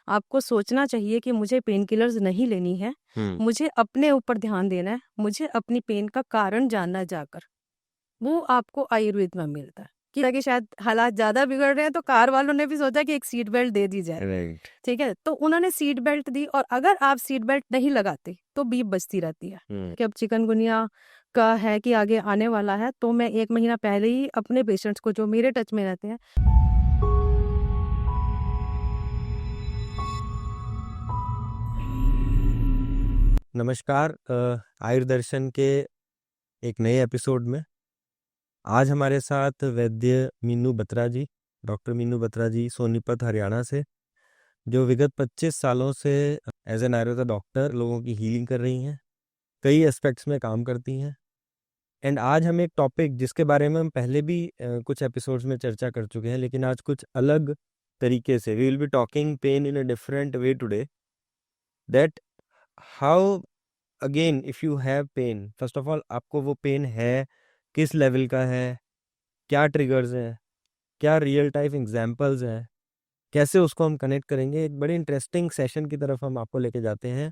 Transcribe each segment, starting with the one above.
आपको सोचना चाहिए कि मुझे पेन किलर्स नहीं लेनी है, मुझे अपने ऊपर ध्यान देना है, मुझे अपनी पेन का कारण जानना है जाकर। वो आपको आयुर्वेद में मिलता है कि शायद हालात ज्यादा बिगड़ रहे हैं तो कार वालों ने भी सोचा कि एक सीट बेल्ट दे दी जाए। राइट। ठीक है, तो उन्होंने सीट बेल्ट दी और अगर आप सीट बेल्ट नहीं लगाते तो बीप बजती रहती है कि अब चिकनगुनिया का है कि आगे आने वाला है। तो मैं 1 महीना पहले ही अपने पेशेंट्स को जो मेरे टच में रहते हैं नमस्कार, आयुर्दर्शन के एक नए एपिसोड में आज हमारे साथ वैद्य मीनू बत्रा जी, डॉक्टर मीनू बत्रा जी सोनीपत हरियाणा से, जो विगत 25 सालों से एज एन आयुर्वेदा डॉक्टर लोगों की हीलिंग कर रही हैं, कई एस्पेक्ट्स में काम करती हैं। एंड आज हम एक टॉपिक जिसके बारे में हम पहले भी कुछ एपिसोड्स में चर्चा कर चुके हैं, लेकिन आज कुछ अलग तरीके से we will be talking pain in a different way today, that how again if you have pain, first of all आपको वो पेन है, किस लेवल का है, क्या ट्रिगर्स हैं, क्या रियल टाइम एग्जांपल्स हैं, कैसे उसको हम कनेक्ट करेंगे। एक बड़ी इंटरेस्टिंग सेशन की तरफ हम आपको लेके जाते हैं।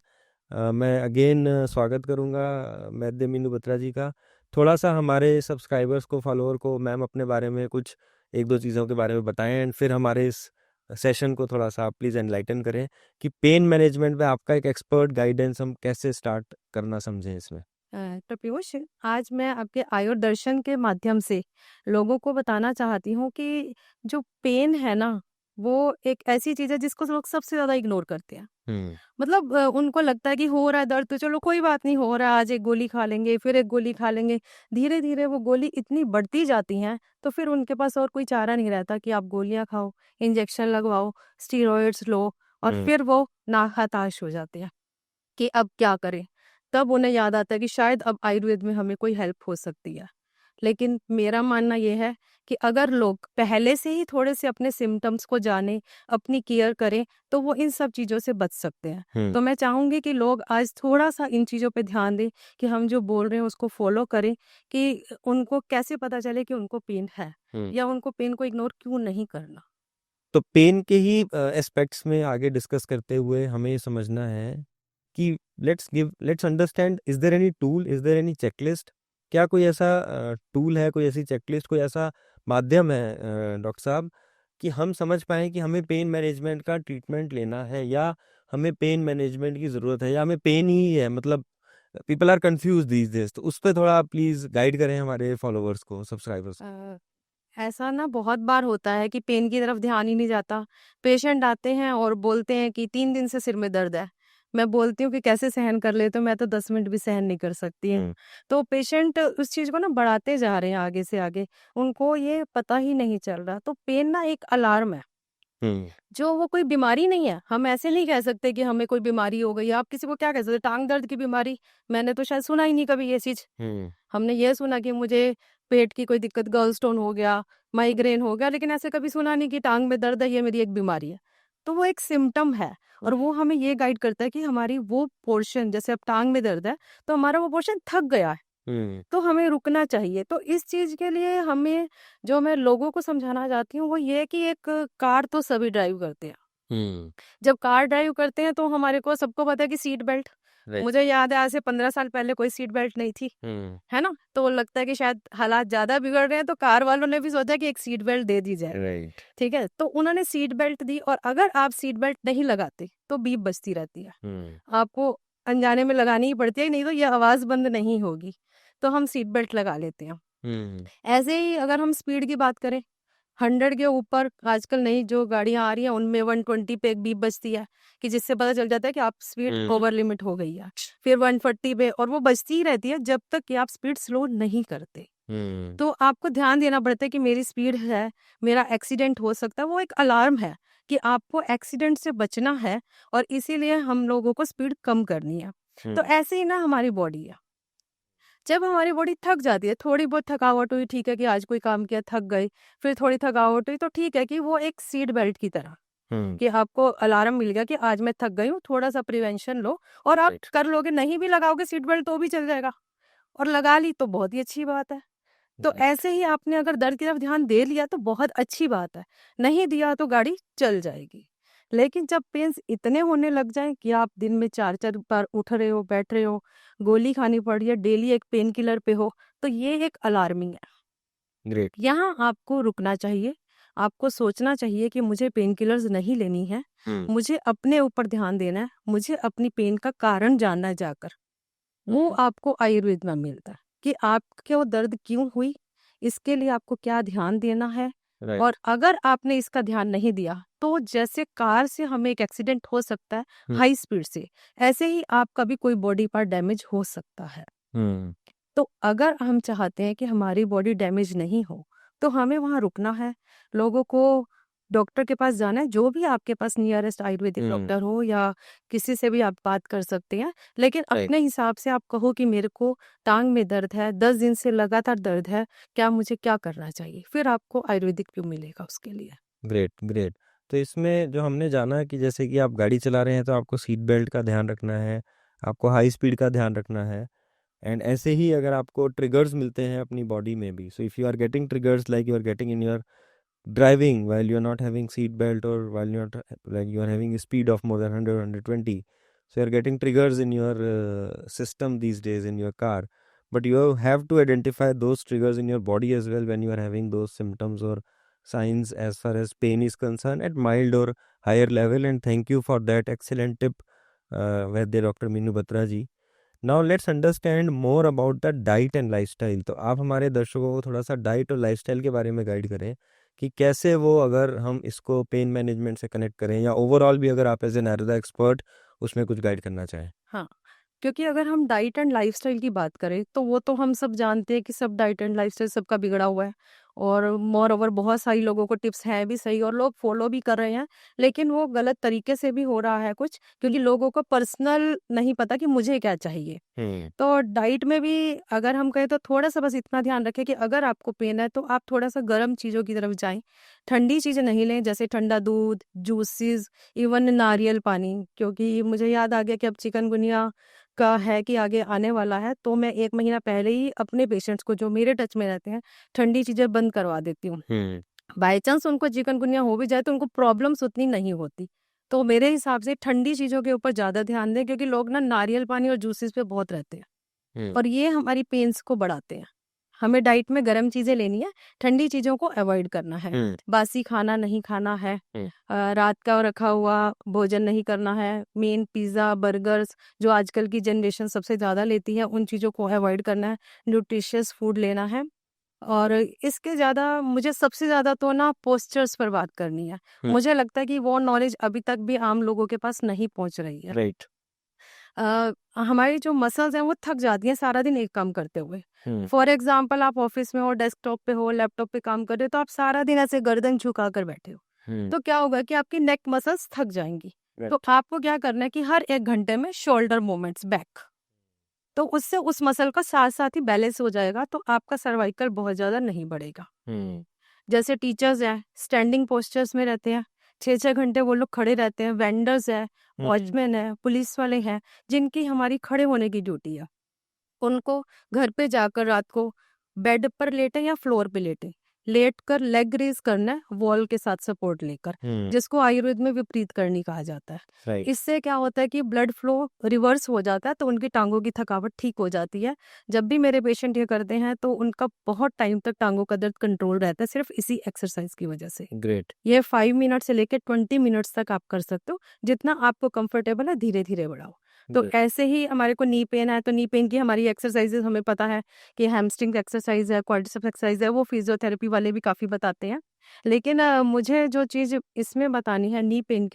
मैं अगेन स्वागत करूंगा वैद्य मीनू बत्रा जी का। थोड़ा सा हमारे सब्सक्राइबर्स को, फॉलोअर को मैम अपने बारे में कुछ 1-2 चीज़ों के बारे में बताएं, एंड फिर हमारे इस सेशन को थोड़ा सा आप प्लीज़ एनलाइटन करें कि पेन मैनेजमेंट में आपका एक एक्सपर्ट गाइडेंस हम कैसे स्टार्ट करना समझें इसमें। तो पीयूष, आज मैं आपके आयुर्दर्शन के माध्यम से लोगों को बताना चाहती हूँ कि जो पेन है ना, वो एक ऐसी चीज है जिसको लोग सबसे ज्यादा इग्नोर करते हैं। मतलब उनको लगता है कि हो रहा है दर्द तो चलो कोई बात नहीं, हो रहा है आज एक गोली खा लेंगे, फिर एक गोली खा लेंगे। धीरे धीरे वो गोली इतनी बढ़ती जाती हैं तो फिर उनके पास और कोई चारा नहीं रहता कि आप गोलियां खाओ, इंजेक्शन लगवाओ, स्टीरॉयड्स लो, और फिर वो नाहताश हो जाते हैं कि अब क्या करें। तब उन्हें याद आता है कि शायद अब आयुर्वेद में हमें कोई हेल्प हो सकती है। लेकिन मेरा मानना यह है कि अगर लोग पहले से ही थोड़े से अपने सिम्टम्स को जाने, अपनी केयर करें, तो वो इन सब चीज़ों से बच सकते हैं। तो मैं चाहूँगी कि लोग आज थोड़ा सा इन चीज़ों पे ध्यान दें कि हम जो बोल रहे हैं उसको फॉलो करें, कि उनको कैसे पता चले कि उनको पेन है या उनको पेन को इग्नोर क्यों नहीं करना। तो पेन के ही एस्पेक्ट्स में आगे डिस्कस करते हुए हमें ये समझना है कि let's understand, is there any tool, is there any checklist? क्या कोई ऐसा टूल है, कोई ऐसी चेकलिस्ट, कोई ऐसा माध्यम है डॉक्टर साहब कि हम समझ पाए कि हमें पेन मैनेजमेंट का ट्रीटमेंट लेना है, या हमें पेन मैनेजमेंट की ज़रूरत है, या हमें पेन ही है? मतलब people are confuse these days, तो उस पर थोड़ा प्लीज गाइड करें हमारे फॉलोअर्स को, सब्सक्राइबर्स को। ऐसा ना बहुत बार होता है कि पेन की तरफ ध्यान ही नहीं जाता। पेशेंट आते हैं और बोलते हैं कि 3 दिन से सिर में दर्द है। मैं बोलती हूँ कि कैसे सहन कर लेते हो, मैं तो 10 मिनट भी सहन नहीं कर सकती हूँ। तो पेशेंट उस चीज को ना बढ़ाते जा रहे हैं आगे से आगे, उनको ये पता ही नहीं चल रहा। तो पेन ना एक अलार्म है, जो वो कोई बीमारी नहीं है। हम ऐसे नहीं कह सकते कि हमें कोई बीमारी हो गई है। आप किसी को क्या कह सकते, टांग दर्द की बीमारी, मैंने तो शायद सुना ही नहीं कभी ये चीज। हमने ये सुना कि मुझे पेट की कोई दिक्कत, गॉल स्टोन हो गया, माइग्रेन हो गया, लेकिन ऐसे कभी सुना नहीं कि टांग में दर्द है, ये मेरी एक बीमारी है। तो वो एक सिम्टम है और वो हमें ये गाइड करता है कि हमारी वो पोर्शन, जैसे अब टांग में दर्द है तो हमारा वो पोर्शन थक गया है, तो हमें रुकना चाहिए। तो इस चीज के लिए हमें, जो मैं लोगों को समझाना चाहती हूँ वो ये कि एक कार तो सभी ड्राइव करते हैं। जब कार ड्राइव करते हैं तो हमारे को सबको पता है कि सीट बेल्ट, मुझे याद है आज से 15 साल पहले कोई सीट बेल्ट नहीं थी, है ना। तो लगता है कि शायद हालात ज्यादा बिगड़ रहे हैं तो कार वालों ने भी सोचा कि एक सीट बेल्ट दे दी जाए। ठीक है, तो उन्होंने सीट बेल्ट दी और अगर आप सीट बेल्ट नहीं लगाते तो बीप बजती रहती है। आपको अनजाने में लगानी ही पड़ती है, नहीं तो ये आवाज बंद नहीं होगी। तो हम सीट बेल्ट लगा लेते हैं। ऐसे ही अगर हम स्पीड की बात करें, 100 के ऊपर आजकल नई जो गाड़ियां आ रही हैं उनमें 120 पे एक बीप बजती है, कि जिससे पता चल जाता है कि आप स्पीड ओवर लिमिट हो गई है। फिर 140 पे, और वो बजती ही रहती है जब तक कि आप स्पीड स्लो नहीं करते। तो आपको ध्यान देना पड़ता है कि मेरी स्पीड है, मेरा एक्सीडेंट हो सकता है। वो एक अलार्म है कि आपको एक्सीडेंट से बचना है, और इसीलिए हम लोगों को स्पीड कम करनी है। तो ऐसे ही ना हमारी बॉडी है, जब हमारी बॉडी थक जाती है, थोड़ी बहुत थकावट हुई, ठीक है कि आज कोई काम किया थक गए, फिर थोड़ी थकावट हुई तो ठीक है कि वो एक सीट बेल्ट की तरह, कि आपको अलार्म मिल गया कि आज मैं थक गई हूँ, थोड़ा सा प्रिवेंशन लो, और आप कर लोगे। नहीं भी लगाओगे सीट बेल्ट तो भी चल जाएगा, और लगा ली तो बहुत ही अच्छी बात है। तो ऐसे ही आपने अगर दर्द की तरफ ध्यान दे लिया तो बहुत अच्छी बात है, नहीं दिया तो गाड़ी चल जाएगी। लेकिन जब पेन्स इतने होने लग जाएं कि आप दिन में 4-4 बार उठ रहे हो, बैठ रहे हो, गोली खानी पड़ रही है, डेली एक पेन किलर पे हो, तो ये एक अलार्मिंग है। ग्रेट। यहाँ आपको रुकना चाहिए, आपको सोचना चाहिए कि मुझे पेन किलर्स नहीं लेनी है, मुझे अपने ऊपर ध्यान देना है, मुझे अपनी पेन का कारण जानना है जाकर। वो आपको आयुर्वेद में मिलता है कि आपको दर्द क्यों हुई, इसके लिए आपको क्या ध्यान देना है। राइट। और अगर आपने इसका ध्यान नहीं दिया तो जैसे कार से हमें एक एक्सीडेंट हो सकता है हम्म। हाई स्पीड से, ऐसे ही आपका भी कोई बॉडी पार्ट डैमेज हो सकता है। तो अगर हम चाहते हैं कि हमारी बॉडी डैमेज नहीं हो तो हमें वहाँ रुकना है, लोगों को डॉक्टर के पास जाना है, जो भी आपके पास नियरेस्ट आयुर्वेदिक डॉक्टर हो या किसी से भी आप बात कर सकते हैं, लेकिन Right. अपने हिसाब से आप कहो कि मेरे को टांग में दर्द है, 10 दिन से लगातार दर्द है, क्या मुझे क्या करना चाहिए, फिर आपको आयुर्वेदिक भी मिलेगा उसके लिए। Great great. तो इसमें जो हमने जाना कि जैसे कि आप गाड़ी चला रहे हैं तो आपको सीट बेल्ट का ध्यान रखना है, आपको हाई स्पीड का ध्यान रखना है, एंड ऐसे ही अगर आपको ट्रिगर्स मिलते हैं अपनी बॉडी में भी, so if you are getting triggers like you are getting in your driving while you're not having seat belt, or while you're like you're having a speed of more than 100 120, so you're getting triggers in your system these days in your car, but you have to identify those triggers in your body as well when you are having those symptoms or signs as far as pain is concerned at mild or higher level. And thank you for that excellent tip, Vaidya Dr. Meenu Batra ji. Now let's understand more about the diet and lifestyle. तो आप हमारे दर्शकों को थोड़ा सा diet और lifestyle के बारे में गाइड करें कि कैसे वो, अगर हम इसको पेन मैनेजमेंट से कनेक्ट करें, या ओवरऑल भी अगर आप एज एन आयुर्वेदा एक्सपर्ट उसमें कुछ गाइड करना चाहें। हाँ, क्योंकि अगर हम डाइट एंड लाइफस्टाइल की बात करें तो वो तो हम सब जानते हैं कि सब डाइट एंड लाइफस्टाइल सबका बिगड़ा हुआ है, और मोर ओवर बहुत सारी लोगों को टिप्स हैं भी सही और लोग फॉलो भी कर रहे हैं, लेकिन वो गलत तरीके से भी हो रहा है कुछ, क्योंकि लोगों को पर्सनल नहीं पता कि मुझे क्या चाहिए। तो डाइट में भी अगर हम कहें तो थोड़ा सा बस इतना ध्यान रखें कि अगर आपको पेन है तो आप थोड़ा सा गर्म चीज़ों की तरफ जाएं, ठंडी चीज़ें नहीं लें, जैसे ठंडा दूध, जूसेस, इवन नारियल पानी, क्योंकि मुझे याद आ गया कि अब चिकनगुनिया का है कि आगे आने वाला है, तो मैं 1 महीना पहले ही अपने पेशेंट्स को जो मेरे टच में रहते हैं ठंडी चीज़ें बंद करवा देती हूँ। बाय चांस उनको चिकनगुनिया हो भी जाए तो उनको प्रॉब्लम्स उतनी नहीं होती। तो मेरे हिसाब से ठंडी चीज़ों के ऊपर ज़्यादा ध्यान दें, क्योंकि लोग ना नारियल पानी और जूसेस पे बहुत रहते हैं और ये हमारी पेन्स को बढ़ाते हैं। हमें डाइट में गर्म चीज़ें लेनी है, ठंडी चीज़ों को अवॉइड करना है, बासी खाना नहीं खाना है, रात का रखा हुआ भोजन नहीं करना है, मेन पिज़्ज़ा, बर्गर्स जो आजकल की जनरेशन सबसे ज़्यादा लेती है, उन चीज़ों को अवॉइड करना है, न्यूट्रिशियस फूड लेना है। और इसके ज़्यादा मुझे सबसे ज़्यादा तो ना पोस्चर्स पर बात करनी है। मुझे लगता है कि वो नॉलेज अभी तक भी आम लोगों के पास नहीं पहुंच रही है। राइट। हमारी जो मसल्स हैं वो थक जाती हैं सारा दिन एक काम करते हुए। फॉर एग्जाम्पल आप ऑफिस में हो, डेस्कटॉप पे हो, लैपटॉप पे काम कर रहे हो, तो आप सारा दिन ऐसे गर्दन झुका कर बैठे हो, तो क्या होगा कि आपकी नेक मसल्स थक जाएंगी। तो आपको क्या करना है कि हर 1 घंटे में शोल्डर मूवमेंट्स बैक, तो उससे उस मसल का साथ साथ ही बैलेंस हो जाएगा, तो आपका सर्वाइकल बहुत ज्यादा नहीं बढ़ेगा। जैसे टीचर्स हैं स्टैंडिंग पोस्चर्स में रहते हैं, 6-6 घंटे वो लोग खड़े रहते हैं, वेंडर्स है, वॉचमैन है, पुलिस वाले हैं, जिनकी हमारी खड़े होने की ड्यूटी है, उनको घर पे जाकर रात को बेड पर लेटे या फ्लोर पे लेट कर लेग रेज करना है वॉल के साथ सपोर्ट लेकर, जिसको आयुर्वेद में विपरीत करनी कहा जाता है। राइट। इससे क्या होता है कि ब्लड फ्लो रिवर्स हो जाता है, तो उनकी टांगों की थकावट ठीक हो जाती है। जब भी मेरे पेशेंट ये करते हैं तो उनका बहुत टाइम तक टांगों का दर्द कंट्रोल रहता है, सिर्फ इसी एक्सरसाइज की वजह से। ग्रेट। ये 5 मिनट से लेकर 20 मिनट्स तक आप कर सकते हो, जितना आपको कंफर्टेबल है धीरे धीरे बढ़ाओ। तो ऐसे ही हमारे को नी पेन है तो नी पेन की हमारी एक्सरसाइजेज हमें पता है कि हैमस्ट्रिंग एक्सरसाइज है, क्वाड्रिसेप्स एक्सरसाइज है, वो फिजियोथेरेपी वाले भी काफ़ी बताते हैं। लेकिन मुझे जो चीज़ इसमें बतानी है नी पेन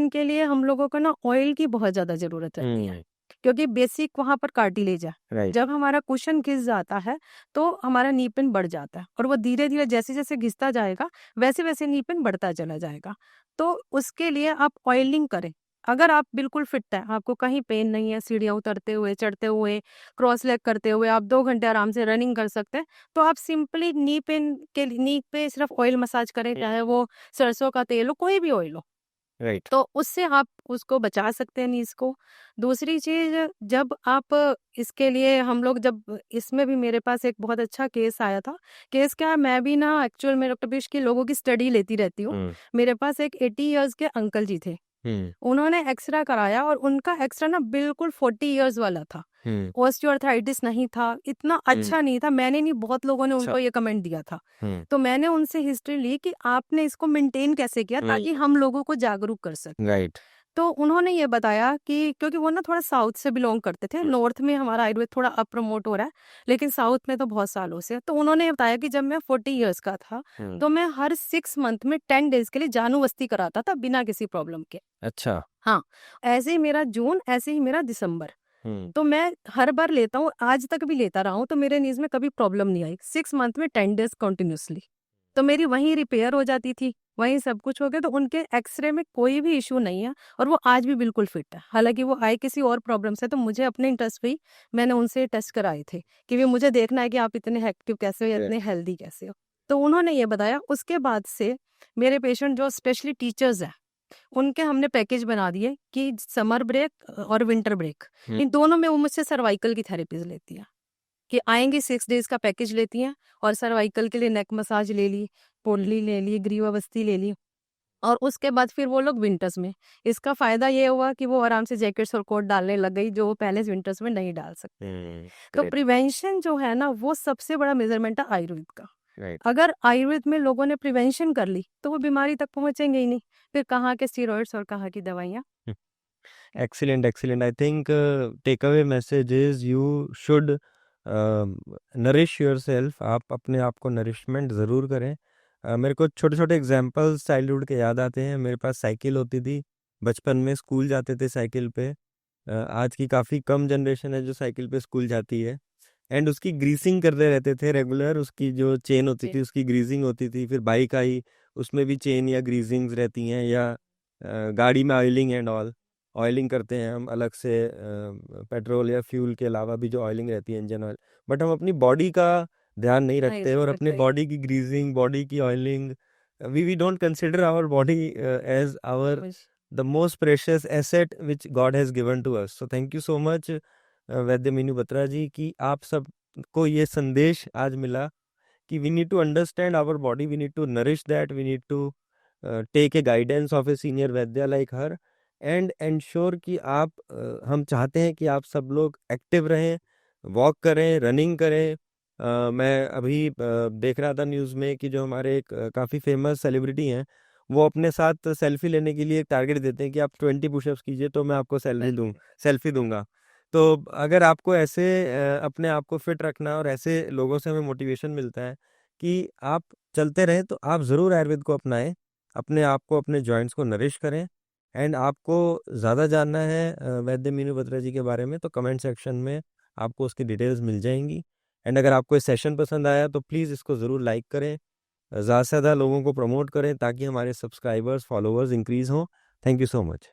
के लिए हम लोगों को ना ऑयल की बहुत ज़्यादा ज़रूरत रहती है, क्योंकि बेसिक वहाँ पर कार्टिलेज है। राइट। जब हमारा कुशन घिस जाता है तो हमारा नी पेन बढ़ जाता है, और वो धीरे धीरे जैसे जैसे घिसता जाएगा वैसे वैसे नी पेन बढ़ता चला जाएगा। तो उसके लिए आप ऑयलिंग करें। अगर आप बिल्कुल फिट है, आपको कहीं पेन नहीं है, सीढ़ियाँ उतरते हुए, चढ़ते हुए, क्रॉस लेग करते हुए आप 2 घंटे आराम से रनिंग कर सकते हैं, तो आप सिंपली नी पे सिर्फ ऑयल मसाज करें, चाहे वो सरसों का तेल हो, कोई भी ऑयल हो, राइट। तो उससे आप उसको बचा सकते हैं नीज़ को। दूसरी चीज़, जब आप इसके लिए हम लोग जब इसमें भी मेरे पास एक बहुत अच्छा केस आया था। केस क्या है, मैं भी ना एक्चुअल में डॉक्टर पीयूष की लोगों की स्टडी लेती रहती हूँ। हुँ, मेरे पास एक 80 इयर्स के अंकल जी थे। हुँ, उन्होंने एक्स-रे कराया और उनका एक्स-रे ना बिल्कुल 40 इयर्स वाला था। हुँ, ऑस्टियोआर्थराइटिस नहीं था, इतना हुँ, अच्छा नहीं था, मैंने नहीं, बहुत लोगों ने अच्छा, उनको ये कमेंट दिया था। हुँ, तो मैंने उनसे हिस्ट्री ली कि आपने इसको मेंटेन कैसे किया हुँ, ताकि हम लोगों को जागरूक कर सकें। राइट, तो उन्होंने ये बताया कि क्योंकि वो ना थोड़ा साउथ से बिलॉन्ग करते थे, हुँ, नॉर्थ में हमारा आयुर्वेद थोड़ा अब प्रमोट हो रहा है, लेकिन साउथ में तो बहुत सालों से है। तो उन्होंने ये बताया कि जब मैं 40 इयर्स का था, हुँ, तो मैं हर 6 मंथ में 10 डेज़ के लिए जानुवस्ती कराता था बिना किसी प्रॉब्लम के। अच्छा, हाँ, ऐसे ही मेरा जून, ऐसे ही मेरा दिसंबर। हुँ, तो मैं हर बार लेता हूँ, आज तक भी लेता रहा हूँ, तो मेरे नीज़ में कभी प्रॉब्लम नहीं आई। 6 मंथ में 10 डेज़ कंटिन्यूअसली। तो मेरी वहीं रिपेयर हो जाती थी, वहीं सब कुछ हो गया, तो उनके एक्स-रे में कोई भी इश्यू नहीं है और वो आज भी बिल्कुल फिट है। हालाँकि वो आए किसी और प्रॉब्लम से, तो मुझे अपने इंटरेस्ट पे ही मैंने उनसे टेस्ट कराए थे कि भई मुझे देखना है कि आप इतने एक्टिव कैसे हो या राइट, इतने हेल्दी कैसे हो। तो उन्होंने ये बताया, उसके बाद से मेरे पेशेंट जो स्पेशली टीचर्स हैं, उनके हमने पैकेज बना दिए कि समर ब्रेक और विंटर ब्रेक, हुँ, इन दोनों में वो मुझसे सर्वाइकल की थेरेपीज़ लेती हैं। कि आएँगी 6 डेज़ का पैकेज लेती हैं और सर्वाइकल के लिए नेक मसाज ले ली, पोटली ले ली, ग्रीवावस्थी ले ली और उसके बाद फिर वो लोग विंटर्स में। इसका फ़ायदा ये हुआ कि वो आराम से जैकेट्स और कोट डालने लग गई, जो वो पहले विंटर्स में नहीं डाल सकती थी। हुँ, तो ग्रेट, प्रिवेंशन जो है ना, वो सबसे बड़ा मेज़रमेंट है आयुर्वेद का। राइट, अगर आयुर्वेद में लोगों ने प्रिवेंशन कर ली, तो वो बीमारी तक पहुँचेंगे ही नहीं। फिर कहाँ के स्टेरॉइड्स और कहाँ की दवाइयाँ। हुँ, excellent, excellent. I think takeaway message is you should nourish yourself. आप अपने आप को नरिशमेंट ज़रूर करें। मेरे को छोटे-छोटे एग्ज़ाम्पल्स चाइल्डहुड के याद आते हैं। मेरे पास साइकिल होती थी, बचपन में स्कूल जाते थे साइकिल पे। आज की काफ़ी कम जनरेशन है जो साइकिल पे स्कूल जाती है एंड उसकी ग्रीसिंग करते रहते थे रेगुलर। उसकी जो चेन होती जी। थी उसकी ग्रीसिंग होती थी। फिर बाइक आई, उसमें भी चेन या ग्रीसिंग्स रहती हैं, या गाड़ी में ऑयलिंग एंड ऑल। ऑयलिंग करते हैं हम अलग से, पेट्रोल या फ्यूल के अलावा भी जो ऑयलिंग रहती है, इंजन ऑयल। बट हम अपनी बॉडी का ध्यान नहीं नहीं रखते और अपने रखते। बॉडी की ग्रीसिंग, बॉडी की oiling, we don't consider our body as our कुछ the most precious asset which God has given to us. So thank you so much वैद्य मीनू बत्रा जी, कि आप सबको ये संदेश आज मिला कि we need to understand our body, we need to nourish that, we need to take a guidance of a senior Vaidya like her and ensure कि आप हम चाहते हैं कि आप सब लोग एक्टिव रहें, वॉक करें, रनिंग करें। मैं अभी देख रहा था न्यूज़ में कि जो हमारे एक काफ़ी फेमस सेलिब्रिटी हैं, वो अपने साथ सेल्फी लेने के लिए एक टारगेट देते हैं कि आप 20 पुशअप्स कीजिए तो मैं आपको सेल्फी दूंगा। तो अगर आपको ऐसे अपने आप को फिट रखना है और ऐसे लोगों से हमें मोटिवेशन मिलता है कि आप चलते रहें, तो आप ज़रूर आयुर्वेद को अपनाएं, अपने आप को, अपने जॉइंट्स को नरिश करें। एंड आपको ज़्यादा जानना है वैद्य मीनू बत्रा जी के बारे में, तो कमेंट सेक्शन में आपको उसकी डिटेल्स मिल जाएंगी। एंड अगर आपको ये सेशन पसंद आया तो प्लीज़ इसको ज़रूर लाइक करें, ज़्यादा से ज़्यादा लोगों को प्रमोट करें ताकि हमारे सब्सक्राइबर्स, फॉलोवर्स इंक्रीज़ हों। Thank you so much.